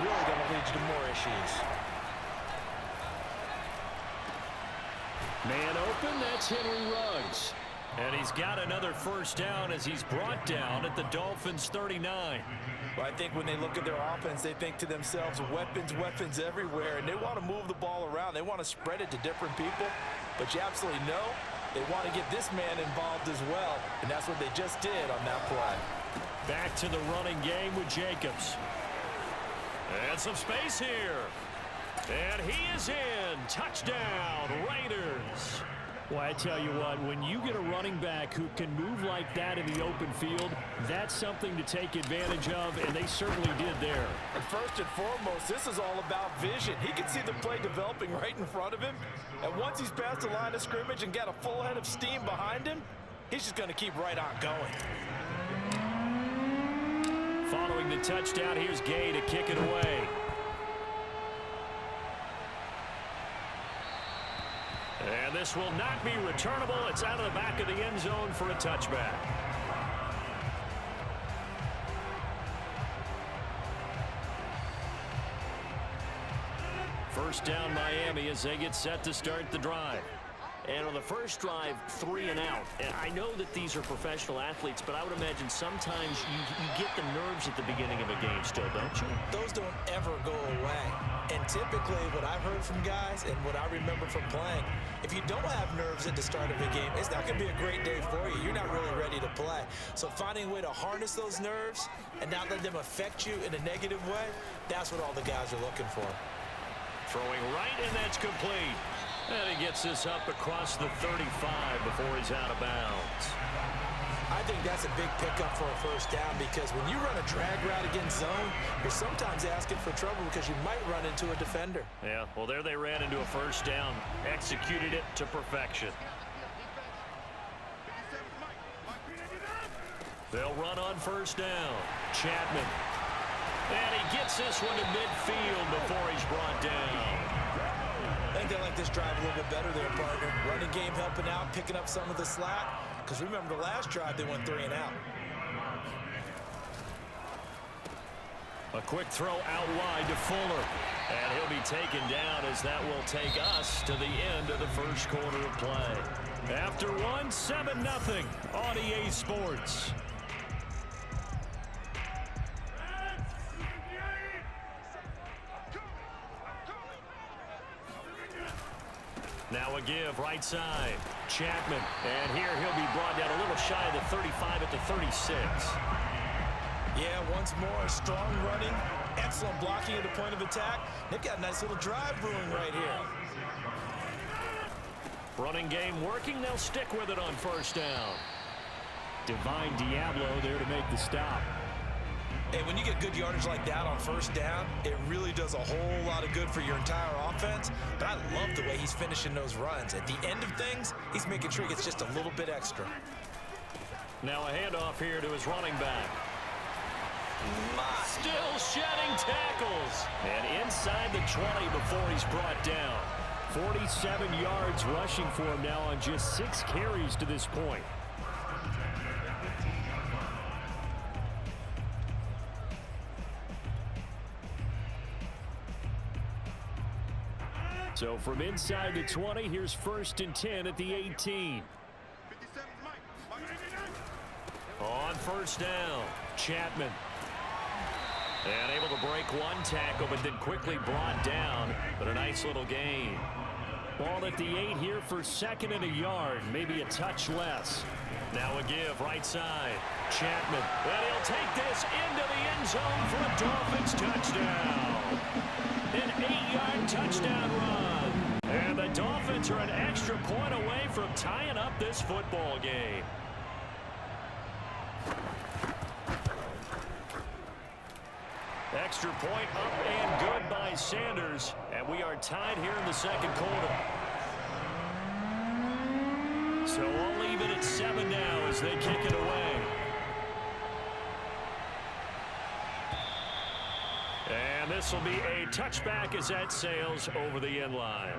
really going to lead you to more issues. Man open, that's Henry Ruggs. And he's got another first down as he's brought down at the Dolphins' 39. Well, I think when they look at their offense, they think to themselves, weapons, weapons everywhere, and they want to move the ball around. They want to spread it to different people, but you absolutely know they want to get this man involved as well, and that's what they just did on that play. Back to the running game with Jacobs. And some space here. And he is in. Touchdown, Raiders. Well, I tell you what, when you get a running back who can move like that in the open field, that's something to take advantage of, and they certainly did there. And first and foremost, this is all about vision. He can see the play developing right in front of him, and once he's past the line of scrimmage and got a full head of steam behind him, he's just going to keep right on going. Following the touchdown, here's Gay to kick it away. And this will not be returnable. It's out of the back of the end zone for a touchback. First down Miami as they get set to start the drive. And on the first drive, 3 and out. And I know that these are professional athletes, but I would imagine sometimes you get the nerves at the beginning of a game still, don't you? Those don't ever go away. And typically what I've heard from guys and what I remember from playing, if you don't have nerves at the start of a game, it's not going to be a great day for you. You're not really ready to play. So finding a way to harness those nerves and not let them affect you in a negative way, that's what all the guys are looking for. Throwing right, and that's complete. And he gets this up across the 35 before he's out of bounds. I think that's a big pickup for a first down because when you run a drag route against zone, you're sometimes asking for trouble because you might run into a defender. Yeah, well, there they ran into a first down, executed it to perfection. They'll run on first down. Chapman. And he gets this one to midfield before he's brought down. I think they like this drive a little bit better there, partner. Running game helping out, picking up some of the slack. Because remember, the last drive, they went 3 and out. A quick throw out wide to Fuller. And he'll be taken down as that will take us to the end of the first quarter of play. After one, 7-0 on EA Sports. Now a give, right side. Chapman. And here he'll be brought down a little shy of the 35 at the 36. Yeah, once more, strong running. Excellent blocking at the point of attack. They've got a nice little drive brewing right here. Running game working. They'll stick with it on first down. Divine Diablo there to make the stop. Hey, when you get good yardage like that on first down, it really does a whole lot of good for your entire offense. But I love the way he's finishing those runs. At the end of things, he's making sure he gets just a little bit extra. Now a handoff here to his running back. Still shedding tackles. And inside the 20 before he's brought down. 47 yards rushing for him now on just 6 carries to this point. So from inside the 20, here's 1st and 10 at the 18. On first down, Chapman. And able to break one tackle, but then quickly brought down. But a nice little gain. Ball at the 8 here for 2nd and a yard, maybe a touch less. Now a give, right side. Chapman. And he'll take this into the end zone for a Dolphins touchdown. An 8-yard touchdown run. And the Dolphins are an extra point away from tying up this football game. Extra point up and good by Sanders. And we are tied here in the second quarter. So I'll leave it at 7 now as they kick it away. And this will be a touchback as that sails over the end line.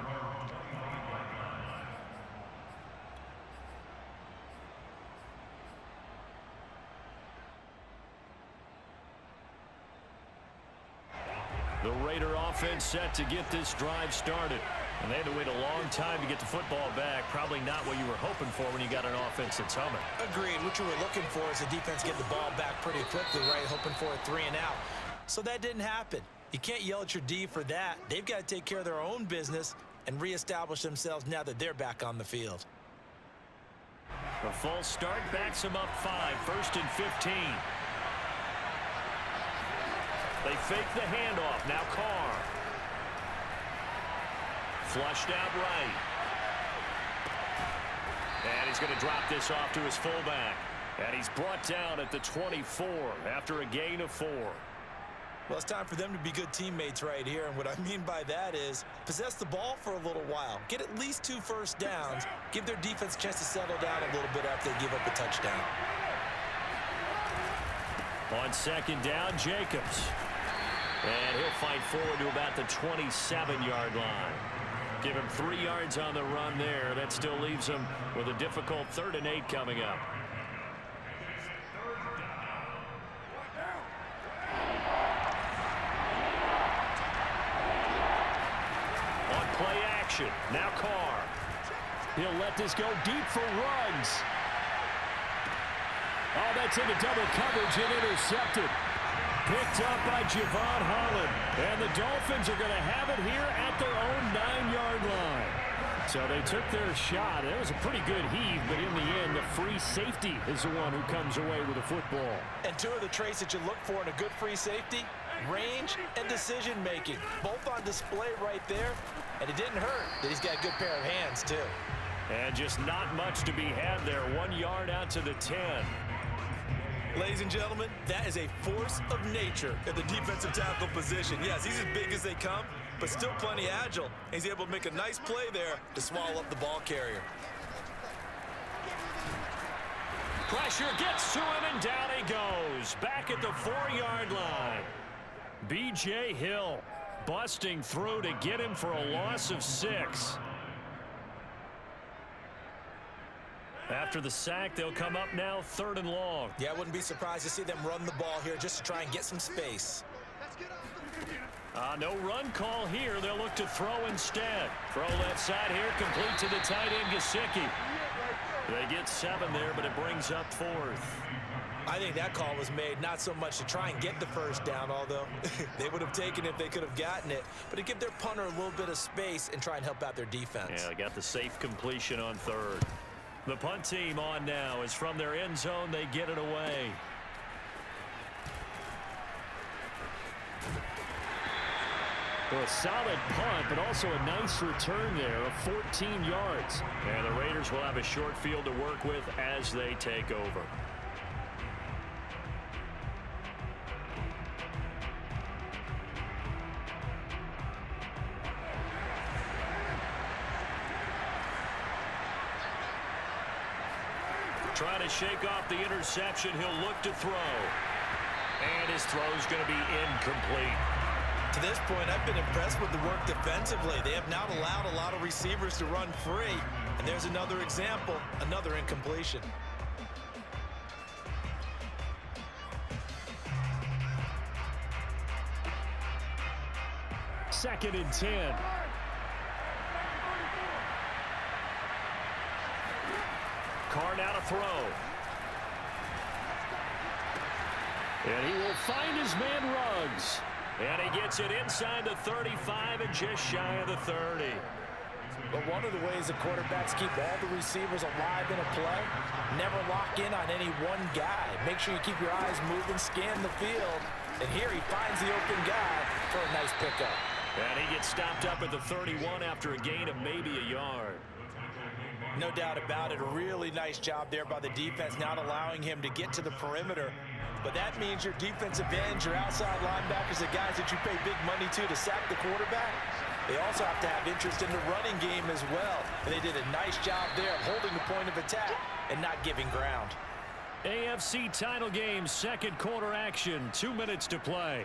The Raider offense set to get this drive started. And they had to wait a long time to get the football back. Probably not what you were hoping for when you got an offense that's humming. Agreed. What you were looking for is the defense get the ball back pretty quickly, right? Hoping for a 3 and out. So that didn't happen. You can't yell at your D for that. They've got to take care of their own business and reestablish themselves now that they're back on the field. A false start backs them up 5. 1st and 15. They fake the handoff. Now Carr. Flushed out right. And he's going to drop this off to his fullback. And he's brought down at the 24 after a gain of 4. Well, it's time for them to be good teammates right here. And what I mean by that is possess the ball for a little while. Get at least 2 first downs. Give their defense a chance to settle down a little bit after they give up a touchdown. On 2nd down, Jacobs. And he'll fight forward to about the 27-yard line. Give him 3 yards on the run there. That still leaves him with a difficult 3rd and 8 coming up. On play action. Now Carr. He'll let this go deep for Ruggs. Oh, that's into double coverage and intercepted. Picked up by Javon Holland. And the Dolphins are going to have it here at their own 9-yard line. So they took their shot. It was a pretty good heave, but in the end, the free safety is the one who comes away with the football. And 2 of the traits that you look for in a good free safety, range and decision-making. Both on display right there. And it didn't hurt that he's got a good pair of hands, too. And just not much to be had there. 1 yard out to the 10. Ladies and gentlemen, that is a force of nature at the defensive tackle position. Yes, he's as big as they come, but still plenty agile. He's able to make a nice play there to swallow up the ball carrier. Pressure gets to him, and down he goes. Back at the 4-yard line. B.J. Hill busting through to get him for a loss of 6. After the sack, they'll come up now 3rd and long. Yeah, I wouldn't be surprised to see them run the ball here just to try and get some space. No run call here. They'll look to throw instead. Throw left side here, complete to the tight end, Gesicki. They get 7 there, but it brings up 4th. I think that call was made not so much to try and get the first down, although they would have taken it if they could have gotten it, but to give their punter a little bit of space and try and help out their defense. Yeah, they got the safe completion on 3rd. The punt team on now is from their end zone. They get it away. Well, a solid punt, but also a nice return there of 14 yards. And the Raiders will have a short field to work with as they take over. Trying to shake off the interception. He'll look to throw. And his throw is going to be incomplete. To this point, I've been impressed with the work defensively. They have not allowed a lot of receivers to run free. And there's another example, another incompletion. Second and 10. Carr now to throw. And he will find his man Ruggs. And he gets it inside the 35 and just shy of the 30. But one of the ways the quarterbacks keep all the receivers alive in a play, never lock in on any one guy. Make sure you keep your eyes moving, scan the field. And here he finds the open guy for a nice pickup. And he gets stopped up at the 31 after a gain of maybe a yard. No doubt about it. A really nice job there by the defense, not allowing him to get to the perimeter. But that means your defensive ends, your outside linebackers, the guys that you pay big money to sack the quarterback, they also have to have interest in the running game as well. And they did a nice job there of holding the point of attack and not giving ground. AFC title game, second quarter action, 2 minutes to play.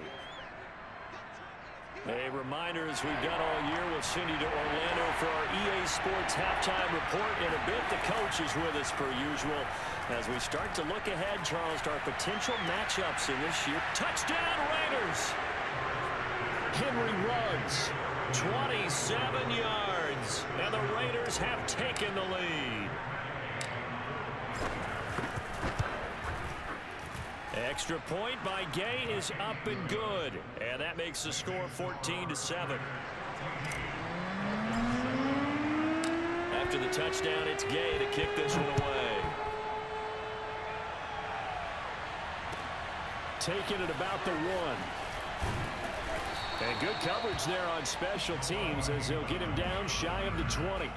A reminder, as we've done all year, we'll send you to Orlando for our EA Sports halftime report in a bit. The coach is with us per usual as we start to look ahead, Charles, to our potential matchups in this year. Touchdown, Raiders! Henry runs 27 yards, and the Raiders have taken the lead. Extra point by Gay is up and good, and that makes the score 14-7. After the touchdown, it's Gay to kick this one away. Taking it about the 1. And good coverage there on special teams as they'll get him down shy of the 20.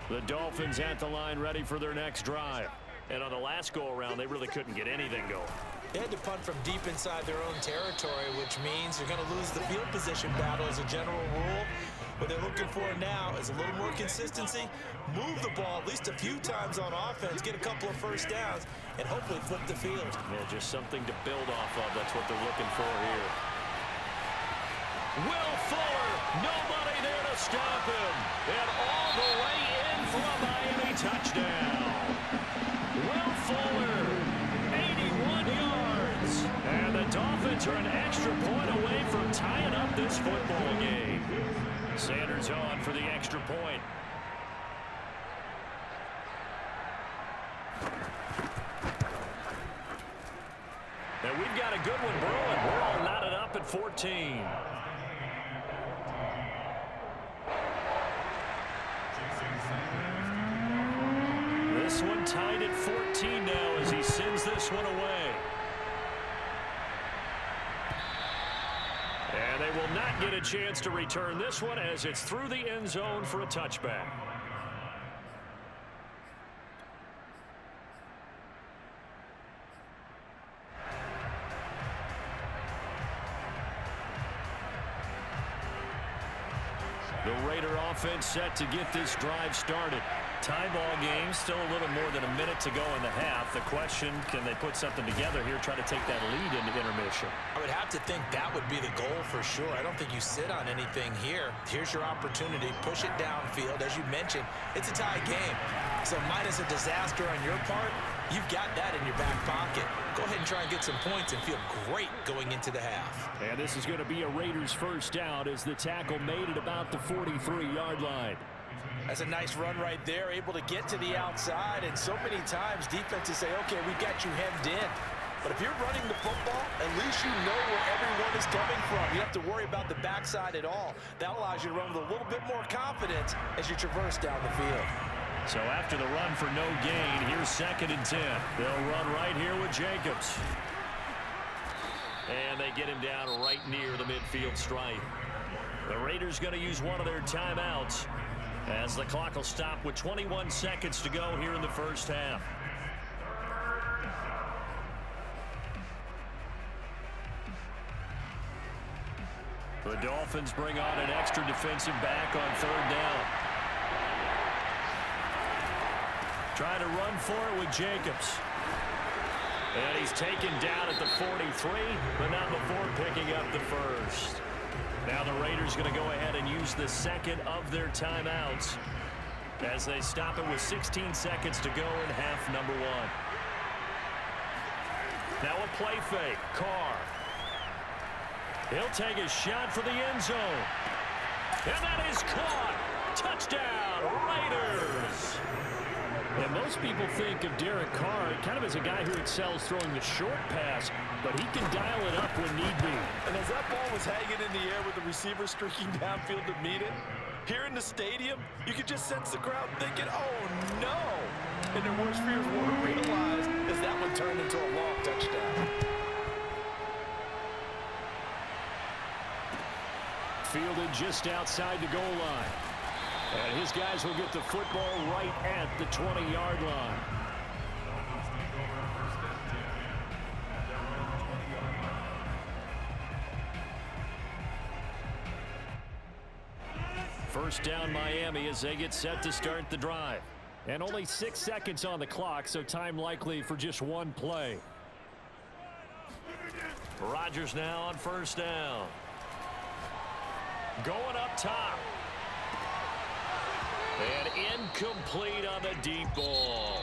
The Dolphins at the line ready for their next drive. And on the last go-around, they really couldn't get anything going. They had to punt from deep inside their own territory, which means they're going to lose the field position battle as a general rule. What they're looking for now is a little more consistency, move the ball at least a few times on offense, get a couple of first downs, and hopefully flip the field. Yeah, just something to build off of. That's what they're looking for here. Will Fuller, nobody there to stop him. And all the way in for a Miami touchdown. Will Fuller, 81 yards. And the Dolphins are an extra point away from tying up this football game. Sanders on for the extra point. And we've got a good one brewing. We're all knotted up at 14. This one tied at 14 now as he sends this one away. And they will not get a chance to return this one as it's through the end zone for a touchback. The Raider offense set to get this drive started. Tie ball game, still a little more than a minute to go in the half. The question, can they put something together here, try to take that lead into intermission? I would have to think that would be the goal for sure. I don't think you sit on anything here. Here's your opportunity. Push it downfield. As you mentioned, it's a tie game. So minus a disaster on your part, you've got that in your back pocket. Go ahead and try and get some points and feel great going into the half. And this is going to be a Raiders first down as the tackle made it about the 43-yard line. That's a nice run right there, able to get to the outside. And so many times defenses say, okay, we've got you hemmed in. But if you're running the football, at least you know where everyone is coming from. You don't have to worry about the backside at all. That allows you to run with a little bit more confidence as you traverse down the field. So after the run for no gain, here's 2nd and 10. They'll run right here with Jacobs. And they get him down right near the midfield stripe. The Raiders going to use one of their timeouts as the clock will stop with 21 seconds to go here in the first half. The Dolphins bring on an extra defensive back on 3rd down. Trying to run for it with Jacobs. And he's taken down at the 43, but not before picking up the first. Now the Raiders going to go ahead and use the second of their timeouts as they stop it with 16 seconds to go in half number 1. Now a play fake. Carr. He'll take a shot for the end zone. And that is caught. Touchdown, Raiders. And most people think of Derek Carr kind of as a guy who excels throwing the short pass, but he can dial it up when need be. And as that ball was hanging in the air with the receiver streaking downfield to meet it, here in the stadium, you could just sense the crowd thinking, oh no! And their worst fears weren't realized as that one turned into a long touchdown. Fielded just outside the goal line. And his guys will get the football right at the 20-yard line. First down Miami as they get set to start the drive. And only 6 seconds on the clock, so time likely for just one play. Rodgers now on first down. Going up top. And incomplete on the deep ball.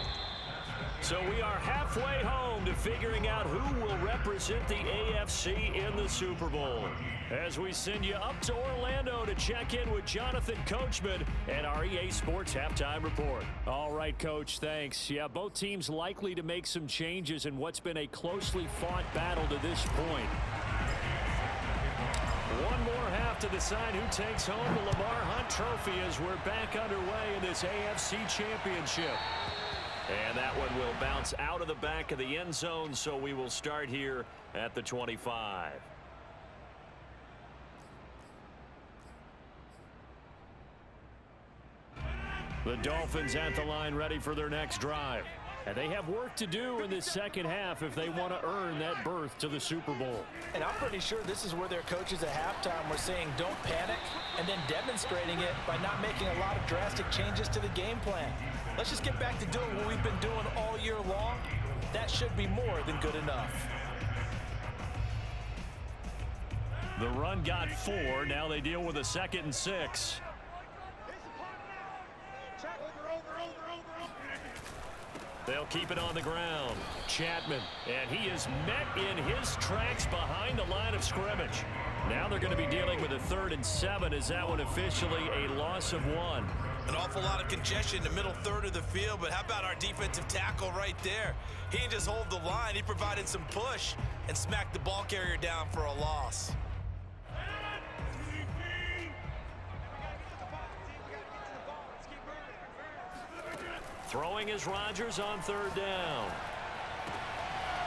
So we are halfway home to figuring out who will represent the AFC in the Super Bowl. As we send you up to Orlando to check in with Jonathan Coachman and our EA Sports Halftime Report. All right, Coach, thanks. Yeah, both teams likely to make some changes in what's been a closely fought battle to this point. One more half to decide who takes home the Lamar Hunt Trophy as we're back underway in this AFC Championship. And that one will bounce out of the back of the end zone, so we will start here at the 25. The Dolphins at the line ready for their next drive. And they have work to do in this second half if they want to earn that berth to the Super Bowl. And I'm pretty sure this is where their coaches at halftime were saying don't panic and then demonstrating it by not making a lot of drastic changes to the game plan. Let's just get back to doing what we've been doing all year long. That should be more than good enough. The run got 4. Now they deal with a 2nd and 6. They'll keep it on the ground. Chapman, and he is met in his tracks behind the line of scrimmage. Now they're going to be dealing with a 3rd and 7. Is that one officially a loss of 1? An awful lot of congestion in the middle third of the field, but how about our defensive tackle right there? He didn't just hold the line. He provided some push and smacked the ball carrier down for a loss. Throwing is Rodgers on 3rd down.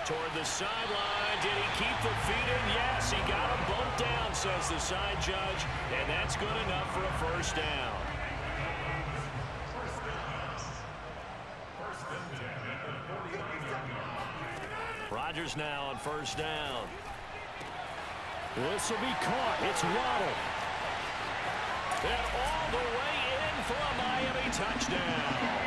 Toward the sideline. Did he keep the feet in? Yes, he got him bumped down, says the side judge, and that's good enough for a 1st down. Rodgers now on 1st down. This will be caught. It's Waddle. And all the way in for a Miami touchdown.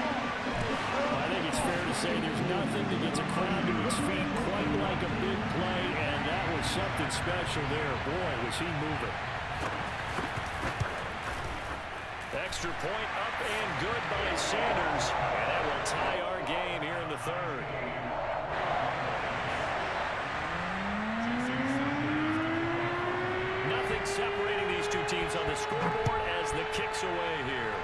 I think it's fair to say there's nothing that gets a crowd to its feet quite like a big play, and that was something special there. Boy, was he moving. Extra point up and good by Sanders, and that will tie our game here in the 3rd. Nothing separating these two teams on the scoreboard as the kick's away here.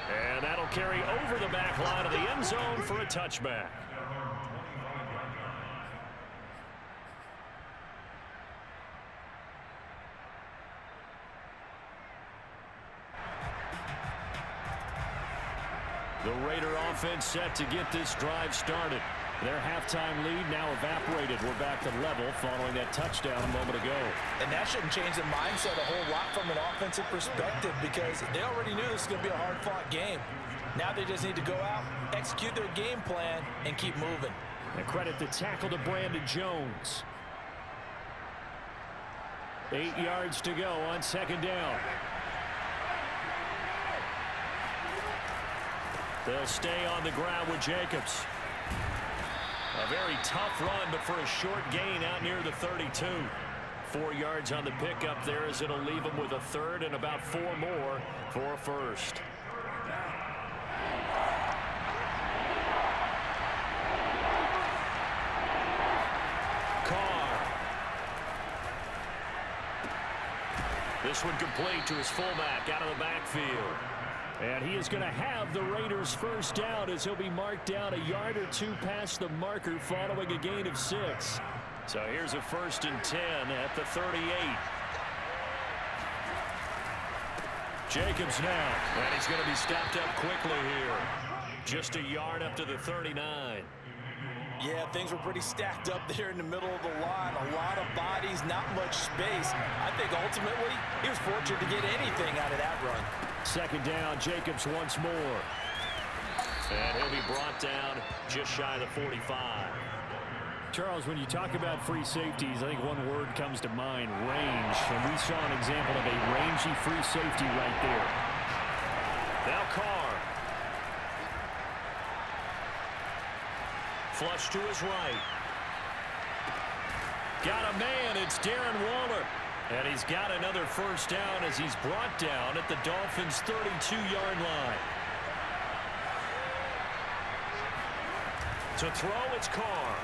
And that'll carry over the back line of the end zone for a touchback. The Raider offense set to get this drive started. Their halftime lead now evaporated. We're back to level following that touchdown a moment ago. And that shouldn't change the mindset a whole lot from an offensive perspective because they already knew this was going to be a hard-fought game. Now they just need to go out, execute their game plan, and keep moving. And credit the tackle to Brandon Jones. 8 yards to go on 2nd down. They'll stay on the ground with Jacobs. A very tough run, but for a short gain out near the 32. 4 yards on the pickup there as it'll leave them with a 3rd and about 4 more for a 1st. Carr. This one complete to his fullback out of the backfield. And he is going to have the Raiders' 1st down as he'll be marked down a yard or 2 past the marker following a gain of 6. So here's a 1st and 10 at the 38. Jacobs now, and he's going to be stopped up quickly here. Just a yard up to the 39. Yeah, things were pretty stacked up there in the middle of the line. A lot of bodies, not much space. I think ultimately he was fortunate to get anything out of that run. 2nd down, Jacobs once more. And he'll be brought down just shy of the 45. Charles, when you talk about free safeties, I think one word comes to mind, range. And we saw an example of a rangy free safety right there. Now Carr. Flush to his right. Got a man. It's Darren Waller. And he's got another first down as he's brought down at the Dolphins' 32-yard line. To throw, it's Carr.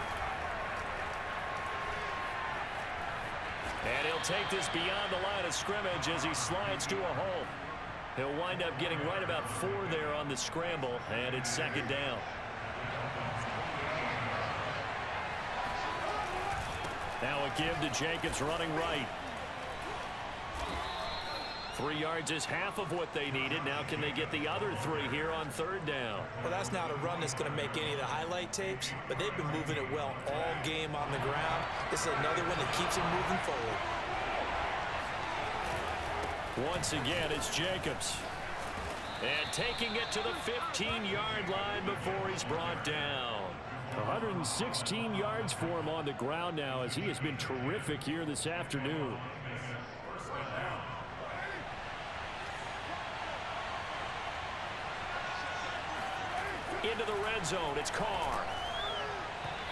And he'll take this beyond the line of scrimmage as he slides to a hole. He'll wind up getting right about 4 there on the scramble, and it's second down. Now a give to Jacobs running right. 3 yards is half of what they needed. Now can they get the other 3 here on third down? Well, that's not a run that's going to make any of the highlight tapes, but they've been moving it well all game on the ground. This is another one that keeps them moving forward. Once again, it's Jacobs. And taking it to the 15-yard line before he's brought down. 116 yards for him on the ground now as he has been terrific here this afternoon. Into the red zone, it's Carr.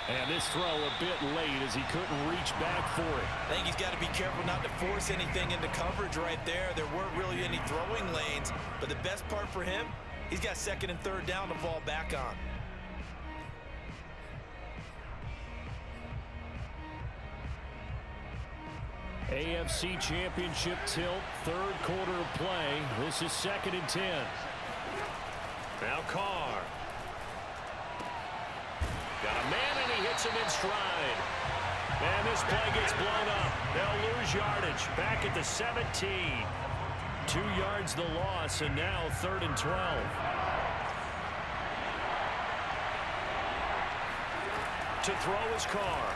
And this throw a bit late as he couldn't reach back for it. I think he's got to be careful not to force anything into coverage right there. There weren't really any throwing lanes, but the best part for him, he's got second and third down to fall back on. AFC Championship tilt, third quarter of play. This is 2nd and 10. Now Carr. Got a man, and he hits him in stride. And this play gets blown up. They'll lose yardage. Back at the 17. 2 yards the loss, and now 3rd and 12. To throw is Carr.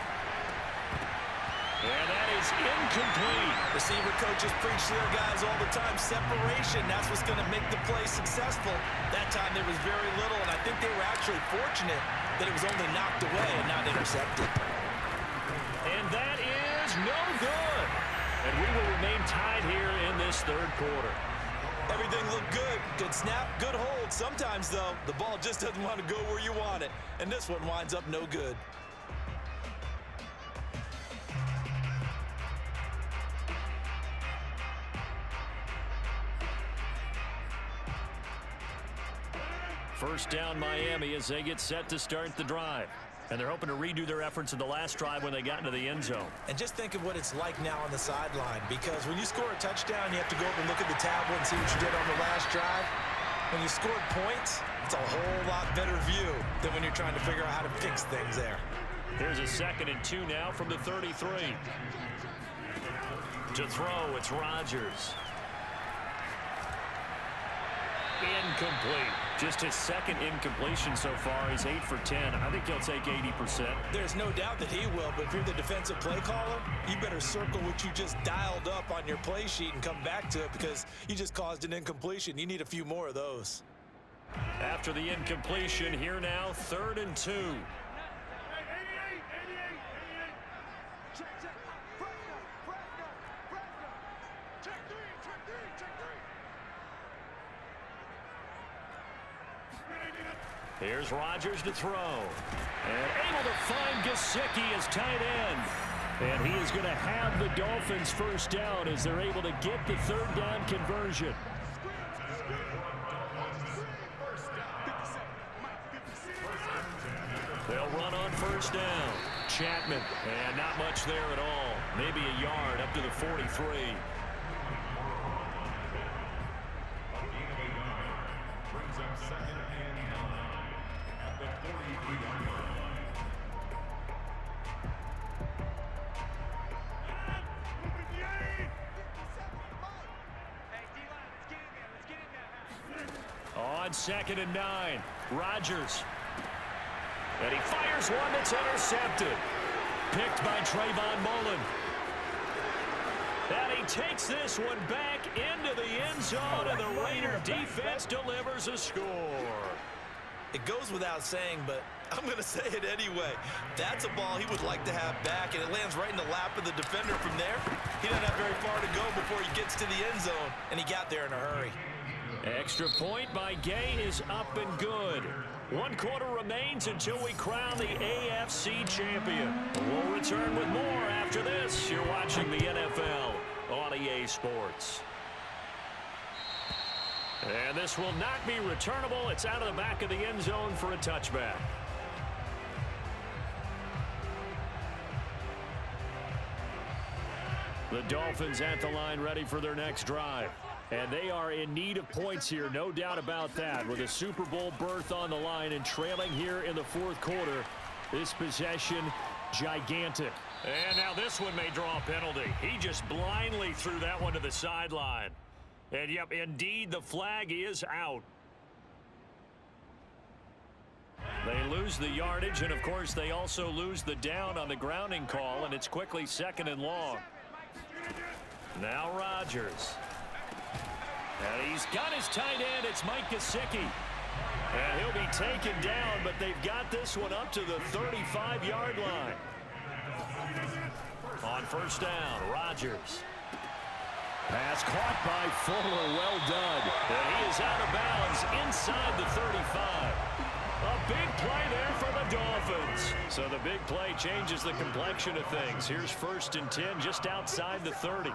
And that is incomplete. Receiver coaches preach to their guys all the time. Separation, that's what's going to make the play successful. That time there was very little, and I think they were actually fortunate that it was only knocked away and not intercepted. And that is no good. And we will remain tied here in this third quarter. Everything looked good. Good snap, good hold. Sometimes, though, the ball just doesn't want to go where you want it. And this one winds up no good. First down Miami as they get set to start the drive. And they're hoping to redo their efforts in the last drive when they got into the end zone. And just think of what it's like now on the sideline, because when you score a touchdown, you have to go up and look at the tablet and see what you did on the last drive. When you scored points, it's a whole lot better view than when you're trying to figure out how to fix things there. Here's a 2nd and 2 now from the 33. To throw, it's Rodgers. Incomplete. Just his 2nd incompletion so far. He's 8 for 10. I think he'll take 80%. There's no doubt that he will, but if you're the defensive play caller, you better circle what you just dialed up on your play sheet and come back to it, because you just caused an incompletion. You need a few more of those. After the incompletion, here now, 3rd and 2. Here's Rodgers to throw. And able to find Gesicki as tight end. And he is going to have the Dolphins first down as they're able to get the third down conversion. They'll run on first down. Chapman. And not much there at all. Maybe a yard up to the 43. On 2nd and 9, Rodgers. And he fires one that's intercepted. Picked by Trayvon Mullen. And he takes this one back into the end zone, and the Raider defense delivers a score. It goes without saying, but I'm going to say it anyway. That's a ball he would like to have back, and it lands right in the lap of the defender from there. He doesn't have very far to go before he gets to the end zone, and he got there in a hurry. Extra point by Gay is up and good. 1 quarter remains until we crown the AFC champion. We'll return with more after after this, you're watching the NFL on EA Sports. And this will not be returnable. It's out of the back of the end zone for a touchback. The Dolphins at the line ready for their next drive. And they are in need of points here, no doubt about that. With a Super Bowl berth on the line and trailing here in the fourth quarter, this possession gigantic. And now this one may draw a penalty. He just blindly threw that one to the sideline. And, yep, indeed, the flag is out. They lose the yardage, and, of course, they also lose the down on the grounding call, and it's quickly 2nd and long. Now Rodgers. And he's got his tight end. It's Mike Gesicki. And he'll be taken down, but they've got this one up to the 35-yard line. On first down, Rodgers. Pass caught by Fuller. Well done. And he is out of bounds inside the 35. A big play there for the Dolphins. So the big play changes the complexion of things. Here's 1st and 10 just outside the 30.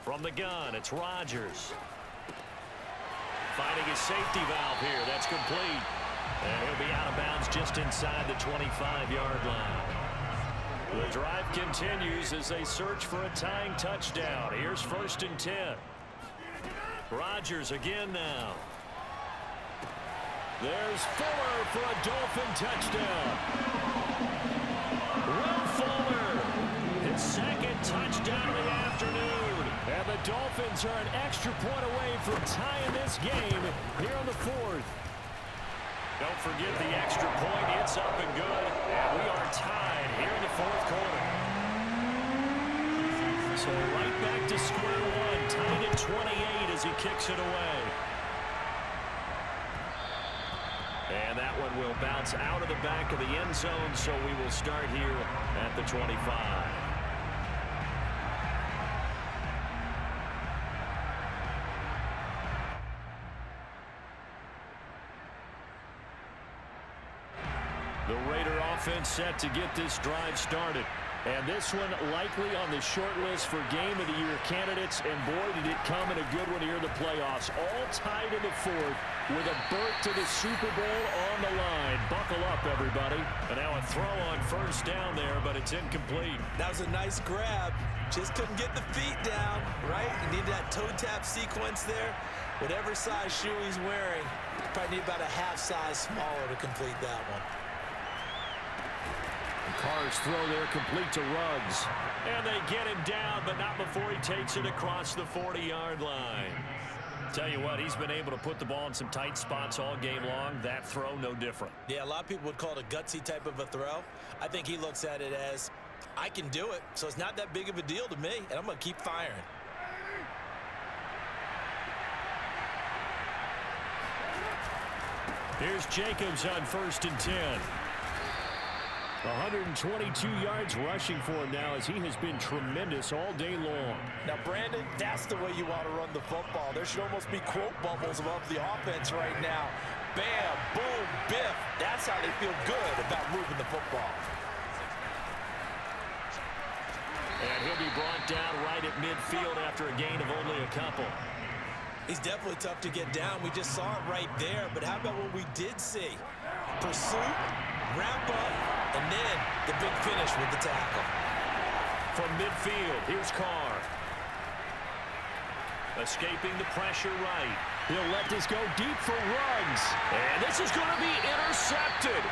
From the gun, it's Rodgers. Finding his safety valve here. That's complete. And he'll be out of bounds just inside the 25-yard line. The drive continues as they search for a tying touchdown. Here's 1st and 10. Rodgers again now. There's Fuller for a Dolphin touchdown. Will Fuller, his 2nd touchdown of the afternoon. And the Dolphins are an extra point away from tying this game here in the 4th. Don't forget the extra point. It's up and good. And we are tied here in the 4th quarter. So right back to square one. Tied at 28 as he kicks it away. And that one will bounce out of the back of the end zone. So we will start here at the 25. The Raider offense set to get this drive started. And this one likely on the short list for Game of the Year candidates. And boy, did it come in a good one here in the playoffs. All tied in the 4th with a berth to the Super Bowl on the line. Buckle up, everybody. And now a throw on first down there, but it's incomplete. That was a nice grab. Just couldn't get the feet down, right? You need that toe tap sequence there. Whatever size shoe he's wearing, probably need about a half size smaller to complete that one. Carr's throw there complete to Ruggs. And they get him down, but not before he takes it across the 40-yard line. Tell you what, he's been able to put the ball in some tight spots all game long. That throw, no different. Yeah, a lot of people would call it a gutsy type of a throw. I think he looks at it as, I can do it, so it's not that big of a deal to me, and I'm going to keep firing. Here's Jacobs on 1st and 10. 122 yards rushing for him now as he has been tremendous all day long. Now, Brandon, that's the way you want to run the football. There should almost be quote bubbles above the offense right now. Bam, boom, biff. That's how they feel good about moving the football. And he'll be brought down right at midfield after a gain of only a couple. He's definitely tough to get down. We just saw it right there. But how about what we did see? Pursuit, wrap up, and then the big finish with the tackle. From midfield, here's Carr. Escaping the pressure right. He'll let this go deep for Ruggs. And this is going to be intercepted.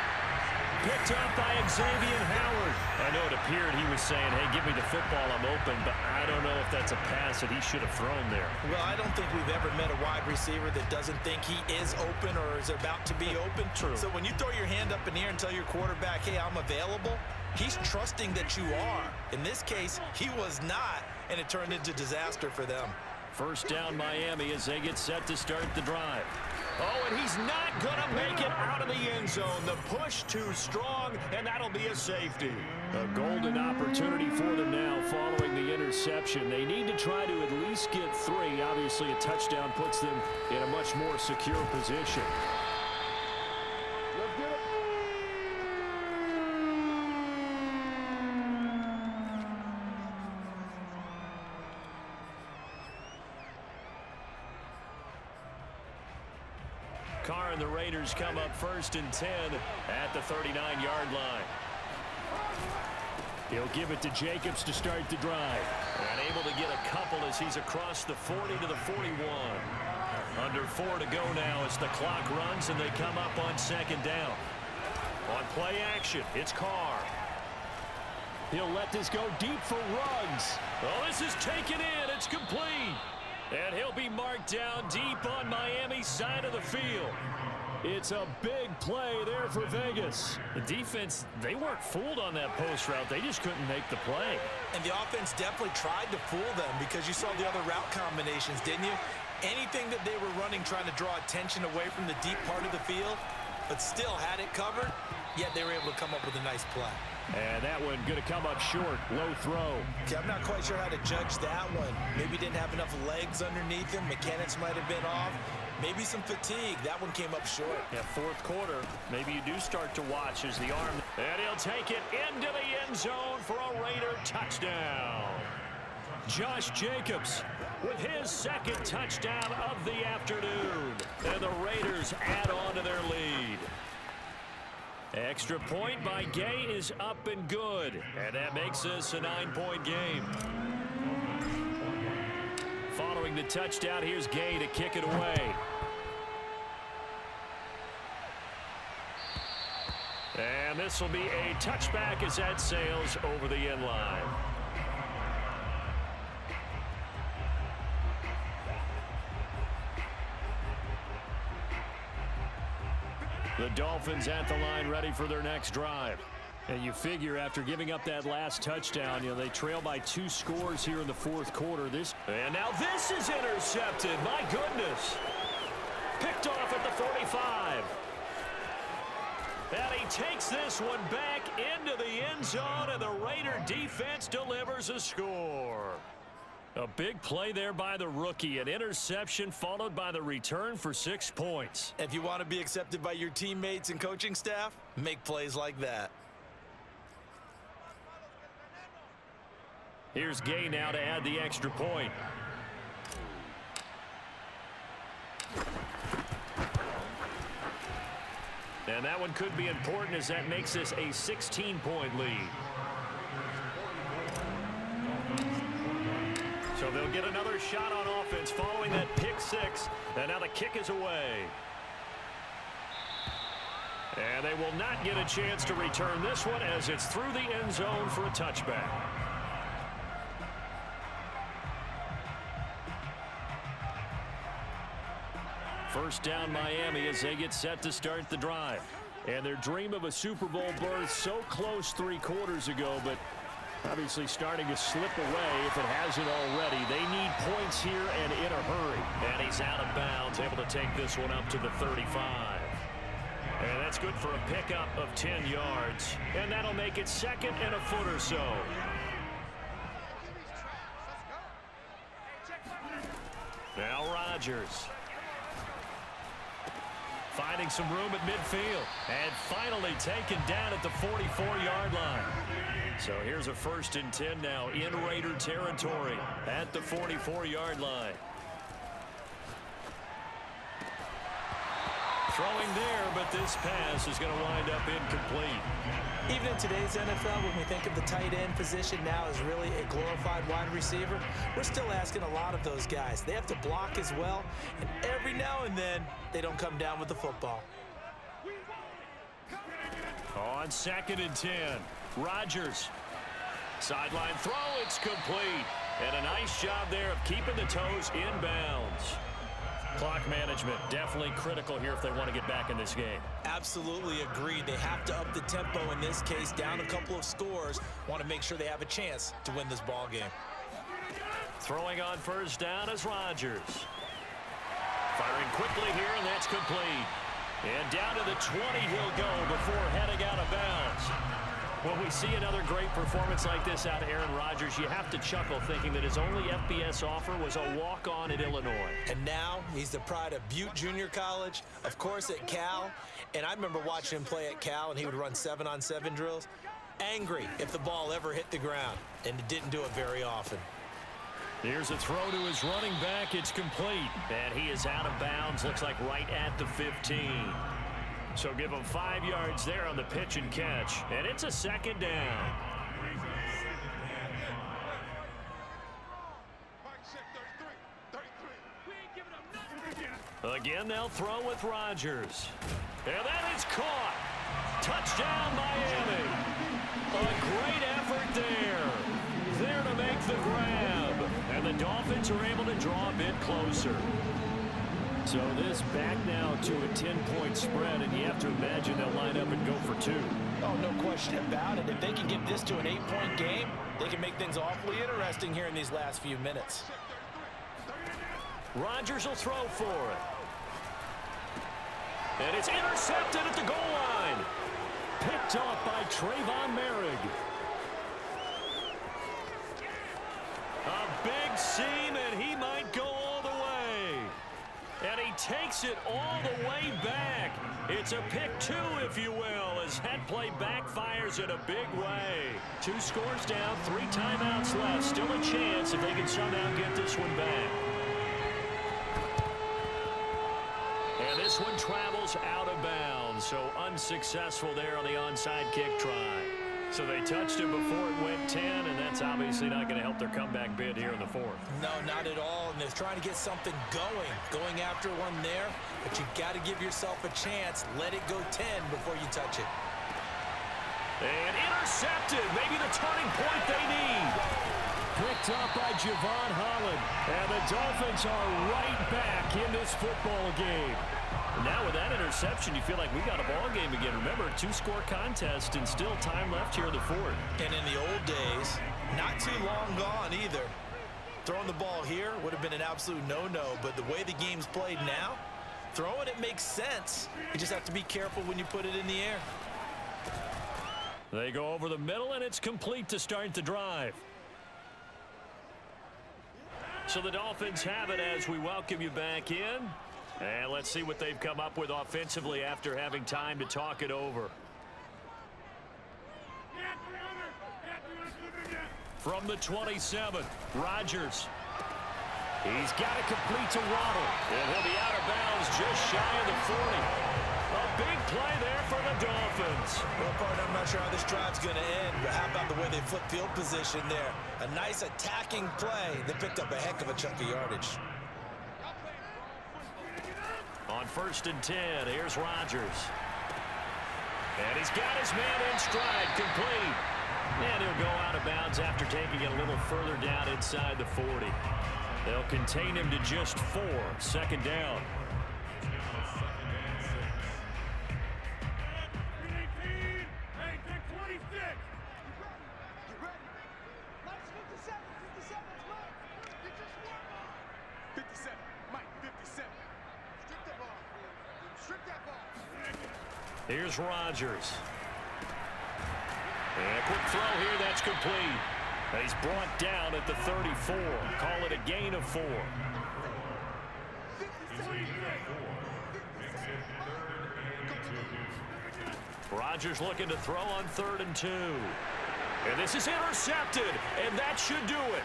Picked up by Xavier Howard. I know it appeared he was saying, hey, give me the football, I'm open, but I don't know if that's a pass that he should have thrown there. Well, I don't think we've ever met a wide receiver that doesn't think he is open or is about to be open. True. So when you throw your hand up in the air and tell your quarterback, hey, I'm available, he's trusting that you are. In this case, he was not, and it turned into disaster for them. First down Miami as they get set to start the drive. Oh, and he's not going to make it out of the end zone. The push too strong, and that'll be a safety. A golden opportunity for them now following the interception. They need to try to at least get 3. Obviously, a touchdown puts them in a much more secure position. Carr and the Raiders come up 1st and 10 at the 39-yard line. He'll give it to Jacobs to start the drive. And able to get a couple as he's across the 40 to the 41. Under 4 to go now as the clock runs and they come up on 2nd down. On play action, it's Carr. He'll let this go deep for Ruggs. Oh, this is taken in. It's complete. And he'll be marked down deep on Miami's side of the field. It's a big play there for Vegas. The defense, they weren't fooled on that post route. They just couldn't make the play. And the offense definitely tried to fool them because you saw the other route combinations, didn't you? Anything that they were running trying to draw attention away from the deep part of the field, but still had it covered, yet they were able to come up with a nice play. And that one going to come up short. Low throw. Okay, I'm not quite sure how to judge that one. Maybe didn't have enough legs underneath him. Mechanics might have been off. Maybe some fatigue. That one came up short. Yeah, 4th quarter. Maybe you do start to watch as the arm. And he'll take it into the end zone for a Raider touchdown. Josh Jacobs with his 2nd touchdown of the afternoon. And the Raiders add on to their lead. Extra point by Gay is up and good. And that makes this a 9-point game. Following the touchdown, here's Gay to kick it away. And this will be a touchback as that sails over the end line. The Dolphins at the line ready for their next drive. And you figure after giving up that last touchdown, you know, they trail by 2 scores here in the 4th quarter. And now this is intercepted. My goodness. Picked off at the 45. And he takes this one back into the end zone, and the Raider defense delivers a score. A big play there by the rookie. An interception followed by the return for 6 points. If you want to be accepted by your teammates and coaching staff, make plays like that. Here's Gay now to add the extra point. And that one could be important as that makes this a 16-point lead. So they'll get another shot on offense following that pick 6. And now the kick is away. And they will not get a chance to return this one as it's through the end zone for a touchback. First down Miami as they get set to start the drive. And their dream of a Super Bowl berth so close 3 quarters ago, but obviously starting to slip away if it hasn't already. They need points here and in a hurry. And he's out of bounds, able to take this one up to the 35. And that's good for a pickup of 10 yards. And that'll make it 2nd and a foot or so. Now Rodgers. Finding some room at midfield. And finally taken down at the 44-yard line. So here's a 1st and 10 now in Raider territory at the 44-yard line. Throwing there, but this pass is going to wind up incomplete. Even in today's NFL, when we think of the tight end position now as really a glorified wide receiver, we're still asking a lot of those guys. They have to block as well, and every now and then, they don't come down with the football. On 2nd and 10, Rodgers. Sideline throw, it's complete. And a nice job there of keeping the toes in bounds. Clock management definitely critical here if they want to get back in this game. Absolutely agreed. They have to up the tempo in this case, down a couple of scores. Want to make sure they have a chance to win this ball game. Throwing on 1st down is Rodgers. Firing quickly here, and that's complete. And down to the 20 he'll go before heading out of bounds. When we see another great performance like this out of Aaron Rodgers, you have to chuckle thinking that his only FBS offer was a walk-on at Illinois. And now he's the pride of Butte Junior College, of course at Cal. And I remember watching him play at Cal, and he would run 7-on-7 drills. Angry if the ball ever hit the ground, and it didn't do it very often. Here's a throw to his running back. It's complete. And he is out of bounds. Looks like right at the 15. So give him 5 yards there on the pitch and catch. And it's a second down. Again, they'll throw with Rodgers. And that is caught. Touchdown, Miami. A great effort there. There to make the grab. And the Dolphins are able to draw a bit closer. So this back now to a 10-point spread, and you have to imagine they'll line up and go for 2. Oh, no question about it. If they can get this to an 8-point game, they can make things awfully interesting here in these last few minutes. Rodgers will throw for it. And it's intercepted at the goal line. Picked off by Trayvon Merrick. A big seam, and he might go all the way. And he takes it all the way back. It's a pick 2, if you will, as that play backfires in a big way. 2 scores down, 3 timeouts left. Still a chance if they can somehow get this one back. And this one travels out of bounds, so unsuccessful there on the onside kick try. So they touched him before it went 10, and that's obviously not going to help their comeback bid here in the 4th. No, not at all. And they're trying to get something going after one there. But you got to give yourself a chance. Let it go 10 before you touch it. And intercepted. Maybe the turning point they need. Picked up by Javon Holland. And the Dolphins are right back in this football game. Now with that interception, you feel like we got a ball game again. Remember, 2-score contest and still time left here in the 4th. And in the old days, not too long gone either. Throwing the ball here would have been an absolute no-no, but the way the game's played now, throwing it makes sense. You just have to be careful when you put it in the air. They go over the middle, and it's complete to start the drive. So the Dolphins have it as we welcome you back in. And let's see what they've come up with offensively after having time to talk it over. From the 27, Rodgers. He's got it complete to Waddle. And he'll be out of bounds just shy of the 40. A big play there for the Dolphins. Well, partner, I'm not sure how this drive's going to end, but how about the way they flip field position there? A nice attacking play. They picked up a heck of a chunk of yardage. On 1st and 10, here's Rodgers. And he's got his man in stride, complete. And he'll go out of bounds after taking it a little further down inside the 40. They'll contain him to just 4. Second down. Here's Rodgers. And a quick throw here, that's complete. He's brought down at the 34. Call it a gain of 4. Rodgers looking to throw on 3rd and 2. And this is intercepted, and that should do it.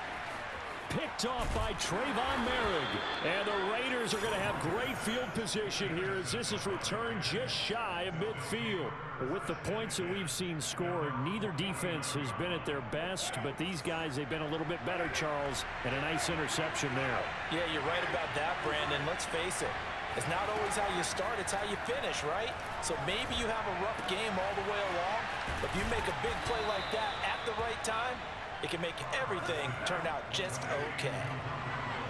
Picked off by Trayvon Merrick. And the Raiders are going to have great field position here as this is returned just shy of midfield. With the points that we've seen scored, neither defense has been at their best, but these guys, they've been a little bit better, Charles, and a nice interception there. Yeah, you're right about that, Brandon. Let's face it. It's not always how you start, it's how you finish, right? So maybe you have a rough game all the way along, but if you make a big play like that at the right time, it can make everything turn out just okay.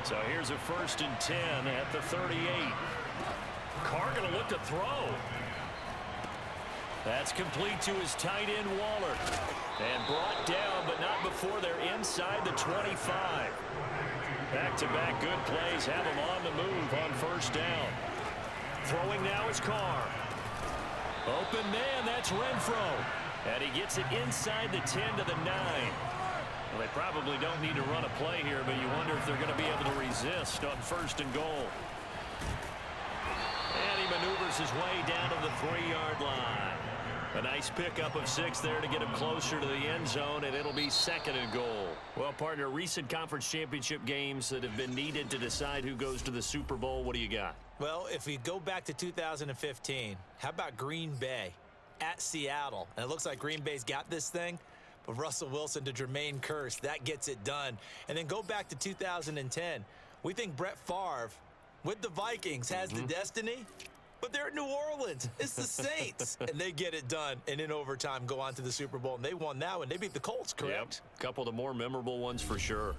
So here's a 1st and 10 at the 38. Carr going to look to throw. That's complete to his tight end, Waller. And brought down, but not before they're inside the 25. Back-to-back good plays have him on the move on 1st down. Throwing now is Carr. Open man, that's Renfro. And he gets it inside the 10 to the 9. Well, they probably don't need to run a play here, but you wonder if they're going to be able to resist on 1st and goal. And he maneuvers his way down to the 3-yard line. A nice pickup of 6 there to get him closer to the end zone, and it'll be 2nd and goal. Well, partner, recent conference championship games that have been needed to decide who goes to the Super Bowl, what do you got? Well, if we go back to 2015, how about Green Bay at Seattle? And it looks like Green Bay's got this thing, but Russell Wilson to Jermaine Kearse, that gets it done. And then go back to 2010. We think Brett Favre with the Vikings has the destiny, but they're at New Orleans. It's the Saints. And they get it done. And in overtime, go on to the Super Bowl. And they won that one. They beat the Colts, correct? Yep. A couple of the more memorable ones for sure.